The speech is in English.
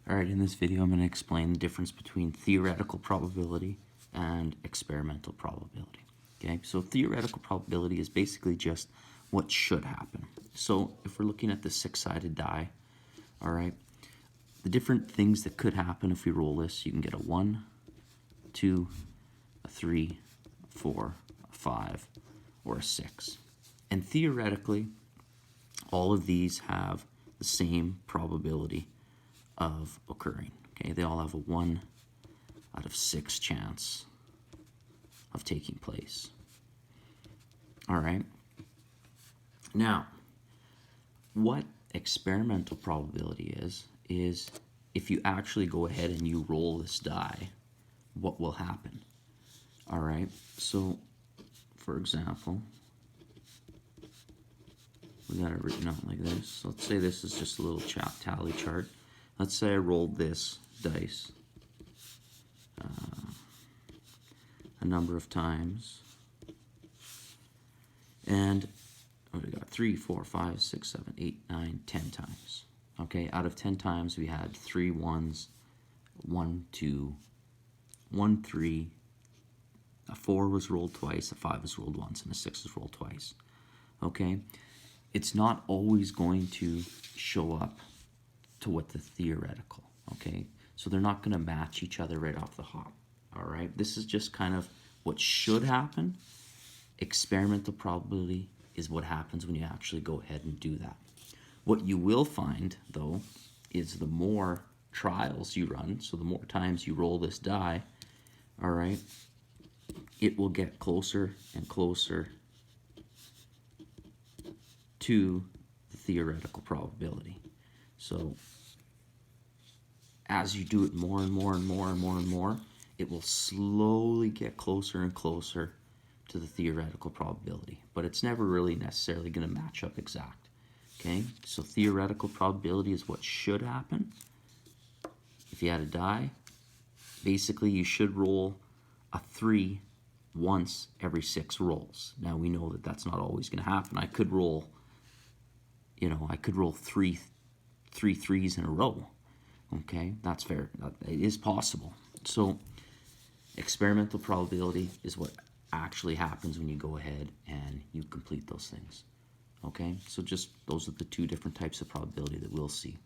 Alright, in this video I'm going to explain the difference between theoretical probability and experimental probability. Okay, so theoretical probability is basically just what should happen. So if we're looking at the six-sided die, alright, the different things that could happen if we roll this, you can get a 1, 2, a 3, a 4, a 5, or a 6. And theoretically, all of these have the same probability of occurring. Okay, they all have a 1 out of 6 chance of taking place. All right. Now, what experimental probability is if you actually go ahead and you roll this die, what will happen? All right. So, for example, we got it written out like this. So let's say this is just a little tally chart. Let's say I rolled this dice a number of times, and we got 3, 4, 5, 6, 7, 8, 9, 10 times. Okay, out of 10 times we had 3 1s, 1, 2, 1, 3, a 4 was rolled twice, a 5 was rolled once, and a 6 was rolled twice. Okay, it's not always going to show up to what the theoretical, okay? So they're not going to match each other right off the hop, all right? This is just kind of what should happen. Experimental probability is what happens when you actually go ahead and do that. What you will find, though, is the more trials you run, so the more times you roll this die, all right, it will get closer and closer to the theoretical probability. So as you do it more and more and more and more and more, it will slowly get closer and closer to the theoretical probability. But it's never really necessarily going to match up exact. Okay, so theoretical probability is what should happen. If you had a die, basically you should roll a 3 once every 6 rolls. Now we know that that's not always going to happen. I could roll, I could roll three threes in a row. Okay, that's fair. It is possible. So experimental probability is what actually happens when you go ahead and you complete those things. Okay, so just those are the two different types of probability that we'll see.